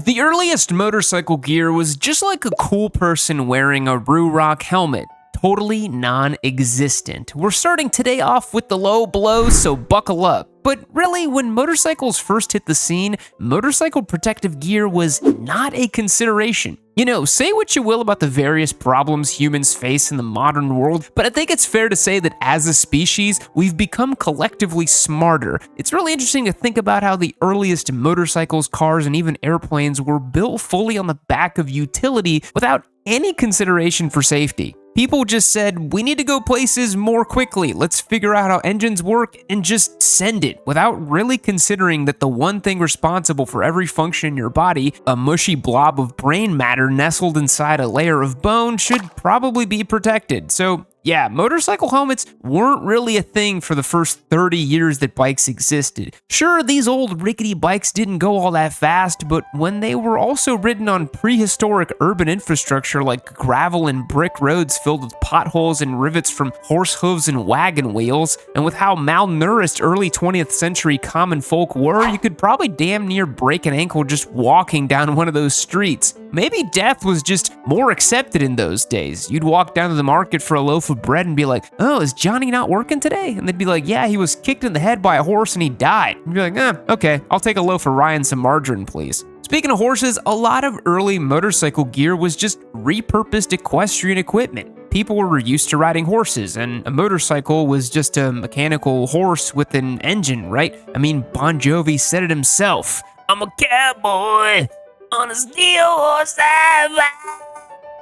The earliest motorcycle gear was just like a cool person wearing a Rock helmet. Totally non-existent. We're starting today off with the low blows, so buckle up. But really, when motorcycles first hit the scene, motorcycle protective gear was not a consideration. You know, say what you will about the various problems humans face in the modern world, but I think it's fair to say that as a species, we've become collectively smarter. It's really interesting to think about how the earliest motorcycles, cars, and even airplanes were built fully on the back of utility without any consideration for safety. People just said, we need to go places more quickly. Let's figure out how engines work and just send it without really considering that the one thing responsible for every function in your body, a mushy blob of brain matter nestled inside a layer of bone, should probably be protected. So yeah, motorcycle helmets weren't really a thing for the first 30 years that bikes existed. Sure, these old rickety bikes didn't go all that fast, but when they were also ridden on prehistoric urban infrastructure like gravel and brick roads filled with potholes and rivets from horse hooves and wagon wheels, and with how malnourished early 20th century common folk were, you could probably damn near break an ankle just walking down one of those streets. Maybe death was just more accepted in those days. You'd walk down to the market for a loaf of bread and be like, oh, is Johnny not working today? And they'd be like, yeah, he was kicked in the head by a horse and he died. And you'd be like, okay, I'll take a loaf of rye and some margarine, please. Speaking of horses, a lot of early motorcycle gear was just repurposed equestrian equipment. People were used to riding horses, and a motorcycle was just a mechanical horse with an engine, right? I mean, Bon Jovi said it himself. I'm a cowboy on a steel horse.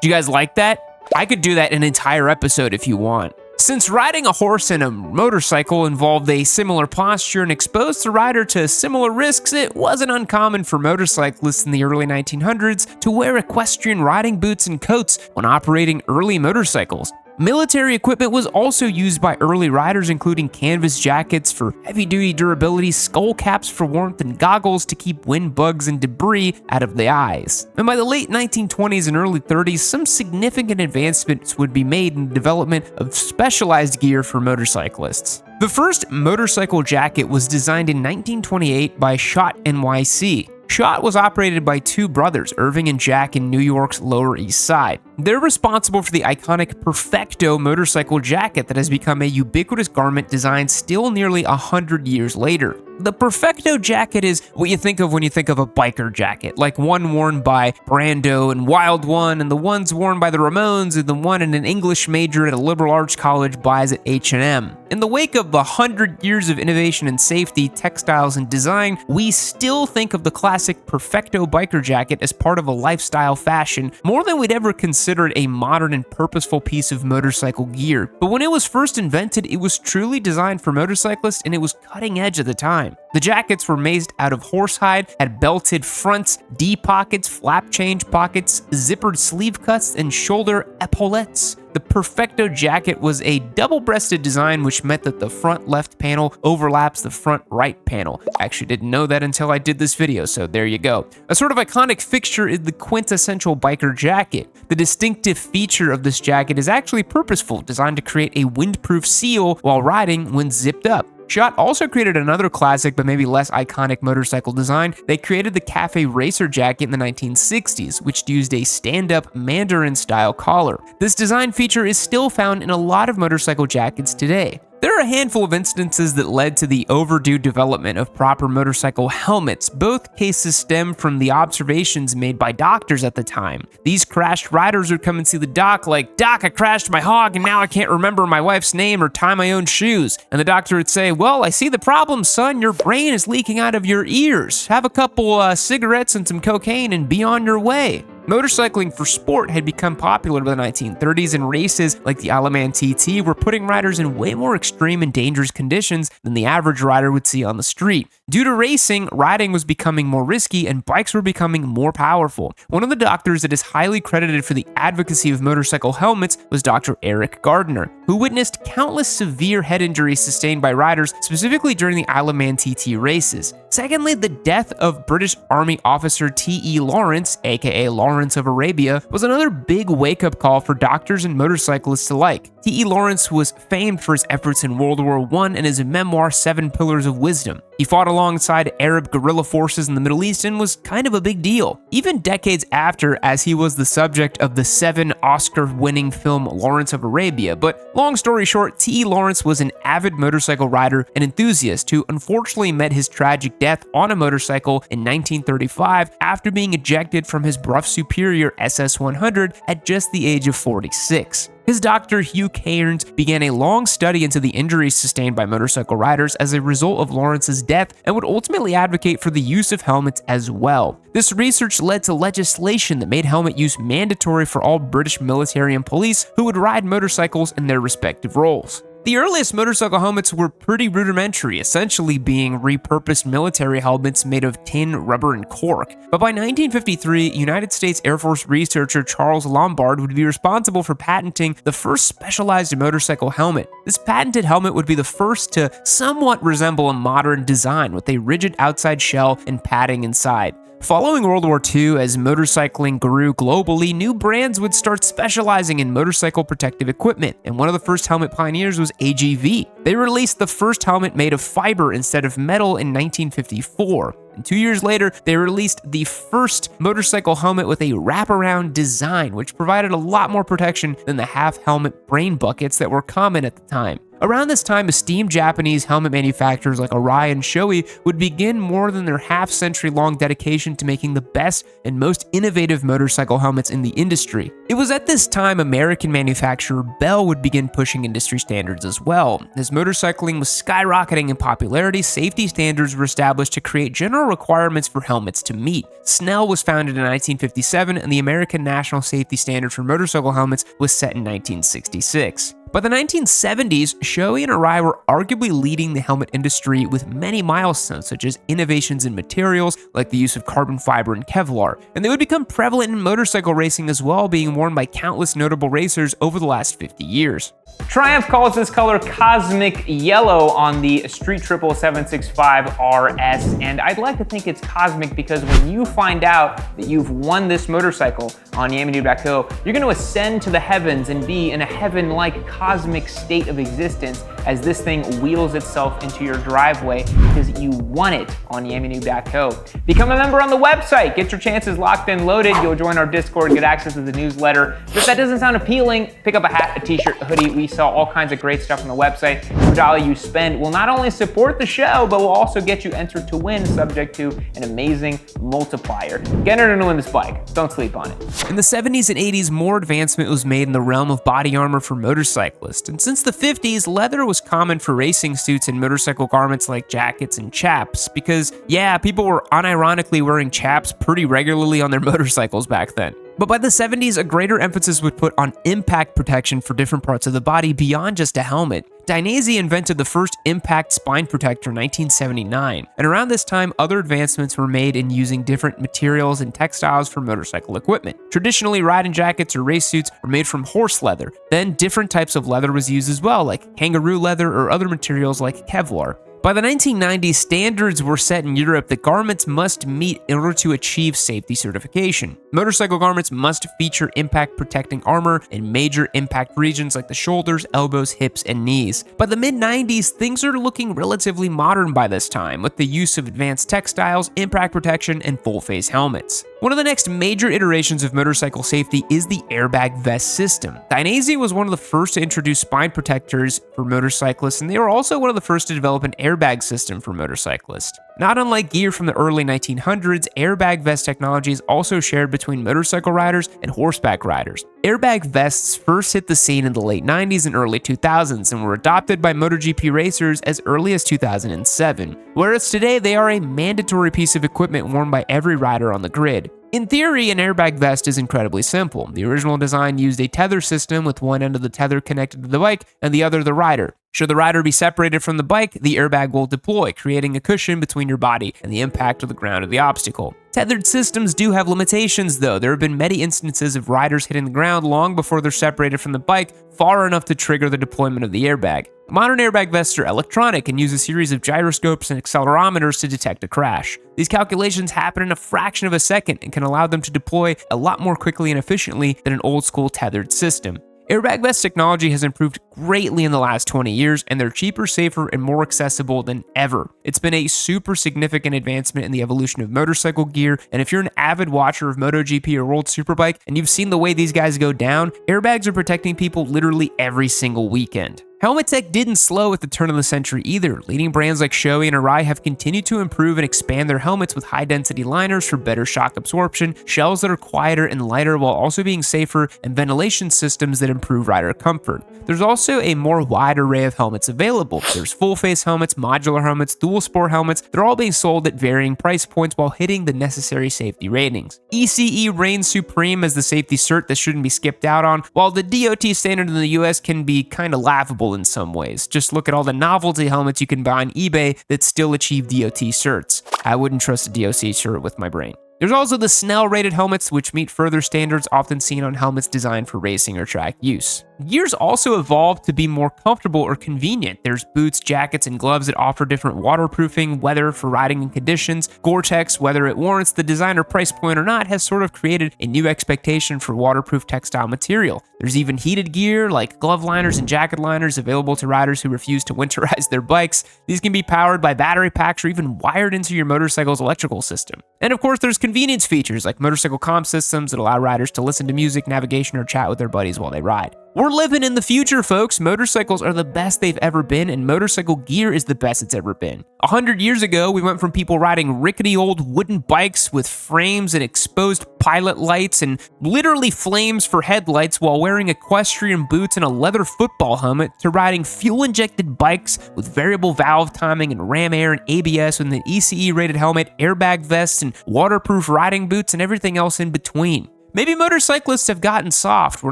Do you guys like that? I could do that in an entire episode if you want. Since riding a horse and a motorcycle involved a similar posture and exposed the rider to similar risks, it wasn't uncommon for motorcyclists in the early 1900s to wear equestrian riding boots and coats when operating early motorcycles. Military equipment was also used by early riders, including canvas jackets for heavy-duty durability, skull caps for warmth, and goggles to keep wind, bugs, and debris out of the eyes. And by the late 1920s and early 30s, some significant advancements would be made in the development of specialized gear for motorcyclists. The first motorcycle jacket was designed in 1928 by Schott NYC. Schott was operated by two brothers, Irving and Jack, in New York's Lower East Side. They're responsible for the iconic Perfecto motorcycle jacket that has become a ubiquitous garment designed still nearly 100 years later. The Perfecto jacket is what you think of when you think of a biker jacket, like one worn by Brando and Wild One, and the ones worn by the Ramones, and the one an English major at a liberal arts college buys at H&M. In the wake of 100 years of innovation in safety, textiles, and design, we still think of the classic Perfecto biker jacket as part of a lifestyle fashion more than we'd ever considered a modern and purposeful piece of motorcycle gear. But when it was first invented, it was truly designed for motorcyclists, and it was cutting edge at the time. The jackets were made out of horsehide, had belted fronts, D-pockets, flap change pockets, zippered sleeve cuts, and shoulder epaulettes. The Perfecto jacket was a double-breasted design, which meant that the front left panel overlaps the front right panel. I actually didn't know that until I did this video, so there you go. A sort of iconic fixture is the quintessential biker jacket. The distinctive feature of this jacket is actually purposeful, designed to create a windproof seal while riding when zipped up. Schott also created another classic but maybe less iconic motorcycle design. They created the Cafe Racer jacket in the 1960s, which used a stand-up Mandarin-style collar. This design feature is still found in a lot of motorcycle jackets today. There are a handful of instances that led to the overdue development of proper motorcycle helmets. Both cases stem from the observations made by doctors at the time. These crashed riders would come and see the doc like, "Doc, I crashed my hog and now I can't remember my wife's name or tie my own shoes." And the doctor would say, "Well, I see the problem, son. Your brain is leaking out of your ears. Have a couple cigarettes and some cocaine and be on your way." Motorcycling for sport had become popular by the 1930s, and races like the Alaman TT were putting riders in way more extreme and dangerous conditions than the average rider would see on the street. Due to racing, riding was becoming more risky and bikes were becoming more powerful. One of the doctors that is highly credited for the advocacy of motorcycle helmets was Dr. Eric Gardner, who witnessed countless severe head injuries sustained by riders, specifically during the Alaman TT races. Secondly, the death of British Army officer T.E. Lawrence, aka Lawrence of Arabia, was another big wake-up call for doctors and motorcyclists alike. T.E. Lawrence was famed for his efforts in World War I and his memoir, 7 Pillars of Wisdom. He fought alongside Arab guerrilla forces in the Middle East and was kind of a big deal, even decades after, as he was the subject of the 7 Oscar-winning film Lawrence of Arabia. But long story short, T.E. Lawrence was an avid motorcycle rider and enthusiast who unfortunately met his tragic death on a motorcycle in 1935 after being ejected from his Bruff Superior SS-100 at just the age of 46. His doctor, Hugh Cairns, began a long study into the injuries sustained by motorcycle riders as a result of Lawrence's death and would ultimately advocate for the use of helmets as well. This research led to legislation that made helmet use mandatory for all British military and police who would ride motorcycles in their respective roles. The earliest motorcycle helmets were pretty rudimentary, essentially being repurposed military helmets made of tin, rubber, and cork. But by 1953, United States Air Force researcher Charles Lombard would be responsible for patenting the first specialized motorcycle helmet. This patented helmet would be the first to somewhat resemble a modern design with a rigid outside shell and padding inside. Following World War II, as motorcycling grew globally, new brands would start specializing in motorcycle protective equipment, and one of the first helmet pioneers was AGV. They released the first helmet made of fiber instead of metal in 1954. And 2 years later, they released the first motorcycle helmet with a wraparound design, which provided a lot more protection than the half-helmet brain buckets that were common at the time. Around this time, esteemed Japanese helmet manufacturers like Arai and Shoei would begin more than their half-century-long dedication to making the best and most innovative motorcycle helmets in the industry. It was at this time American manufacturer Bell would begin pushing industry standards as well. As motorcycling was skyrocketing in popularity, safety standards were established to create general requirements for helmets to meet. Snell was founded in 1957, and the American National Safety Standard for motorcycle helmets was set in 1966. By the 1970s, Shoei and Arai were arguably leading the helmet industry with many milestones, such as innovations in materials like the use of carbon fiber and Kevlar, and they would become prevalent in motorcycle racing as well, being worn by countless notable racers over the last 50 years. Triumph calls this color Cosmic Yellow on the Street Triple 765 RS, and I'd like to think it's cosmic because when you find out that you've won this motorcycle on Yamanube.co, you're going to ascend to the heavens and be in a heaven-like cosmic state of existence as this thing wheels itself into your driveway because you won it on Yamanube.co. Become a member on the website, get your chances locked and loaded, you'll join our Discord, get access to the newsletter. If that doesn't sound appealing, pick up a hat, a t-shirt, a hoodie. We sell all kinds of great stuff on the website. Every dollar you spend will not only support the show, but will also get you entered to win, subject to an amazing multiplier. Get entered to win this bike. Don't sleep on it. In the 70s and 80s, more advancement was made in the realm of body armor for motorcyclists, and since the 50s, leather was common for racing suits and motorcycle garments like jackets and chaps, because, yeah, people were unironically wearing chaps pretty regularly on their motorcycles back then. But by the 70s, a greater emphasis would put on impact protection for different parts of the body beyond just a helmet. Dainese invented the first impact spine protector in 1979, and around this time, other advancements were made in using different materials and textiles for motorcycle equipment. Traditionally, riding jackets or race suits were made from horse leather. Then different types of leather was used as well, like kangaroo leather or other materials like Kevlar. By the 1990s, standards were set in Europe that garments must meet in order to achieve safety certification. Motorcycle garments must feature impact protecting armor in major impact regions like the shoulders, elbows, hips, and knees. By the mid-90s, things are looking relatively modern by this time, with the use of advanced textiles, impact protection, and full-face helmets. One of the next major iterations of motorcycle safety is the airbag vest system. Dainese was one of the first to introduce spine protectors for motorcyclists, and they were also one of the first to develop an airbag system for motorcyclists. Not unlike gear from the early 1900s, airbag vest technology is also shared between motorcycle riders and horseback riders. Airbag vests first hit the scene in the late 90s and early 2000s and were adopted by MotoGP racers as early as 2007, whereas today they are a mandatory piece of equipment worn by every rider on the grid. In theory, an airbag vest is incredibly simple. The original design used a tether system with one end of the tether connected to the bike and the other the rider. Should the rider be separated from the bike, the airbag will deploy, creating a cushion between your body and the impact of the ground of the obstacle. Tethered systems do have limitations though. There have been many instances of riders hitting the ground long before they're separated from the bike, far enough to trigger the deployment of the airbag. Modern airbag vests are electronic and use a series of gyroscopes and accelerometers to detect a crash. These calculations happen in a fraction of a second and can allow them to deploy a lot more quickly and efficiently than an old school tethered system. Airbag vest technology has improved greatly in the last 20 years, and they're cheaper, safer, and more accessible than ever. It's been a super significant advancement in the evolution of motorcycle gear, and if you're an avid watcher of MotoGP or World Superbike and you've seen the way these guys go down, airbags are protecting people literally every single weekend. Helmet tech didn't slow at the turn of the century either. Leading brands like Shoei and Arai have continued to improve and expand their helmets with high-density liners for better shock absorption, shells that are quieter and lighter while also being safer, and ventilation systems that improve rider comfort. There's also a more wide array of helmets available. There's full-face helmets, modular helmets, dual-sport helmets. They're all being sold at varying price points while hitting the necessary safety ratings. ECE reigns supreme as the safety cert that shouldn't be skipped out on, while the DOT standard in the US can be kind of laughable in some ways. Just look at all the novelty helmets you can buy on eBay that still achieve DOT certs. I wouldn't trust a DOT cert with my brain. There's also the Snell-rated helmets, which meet further standards often seen on helmets designed for racing or track use. Gears also evolved to be more comfortable or convenient. There's boots, jackets, and gloves that offer different waterproofing, weather for riding in conditions. Gore-Tex, whether it warrants the design or price point or not, has sort of created a new expectation for waterproof textile material. There's even heated gear like glove liners and jacket liners available to riders who refuse to winterize their bikes. These can be powered by battery packs or even wired into your motorcycle's electrical system. And of course, there's convenience features like motorcycle comm systems that allow riders to listen to music, navigation, or chat with their buddies while they ride. We're living in the future, folks. Motorcycles are the best they've ever been, and motorcycle gear is the best it's ever been. 100 years ago, we went from people riding rickety old wooden bikes with frames and exposed pilot lights and literally flames for headlights while wearing equestrian boots and a leather football helmet to riding fuel-injected bikes with variable valve timing and ram air and ABS with an ECE-rated helmet, airbag vests, and waterproof riding boots and everything else in between. Maybe motorcyclists have gotten soft. We're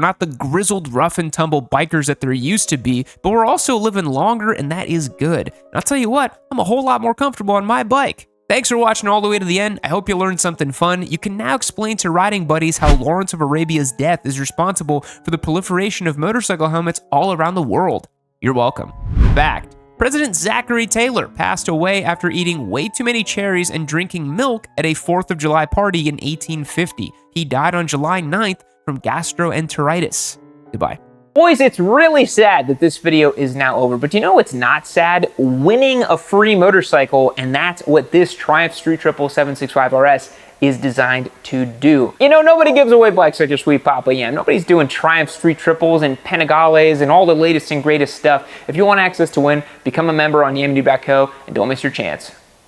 not the grizzled, rough and tumble bikers that they're used to be, but we're also living longer, and that is good. And I'll tell you what, I'm a whole lot more comfortable on my bike. Thanks for watching all the way to the end. I hope you learned something fun. You can now explain to riding buddies how Lawrence of Arabia's death is responsible for the proliferation of motorcycle helmets all around the world. You're welcome. Fact: President Zachary Taylor passed away after eating way too many cherries and drinking milk at a 4th of July party in 1850. He died on July 9th from gastroenteritis. Goodbye. Boys, it's really sad that this video is now over, but you know what's not sad? Winning a free motorcycle, and that's what this Triumph Street Triple 765 RS is designed to do. You know, nobody gives away bikes like your sweet Papa Yam. Nobody's doing Triumph Street Triples and Panigales and all the latest and greatest stuff. If you want access to win, become a member on yamd.co and don't miss your chance.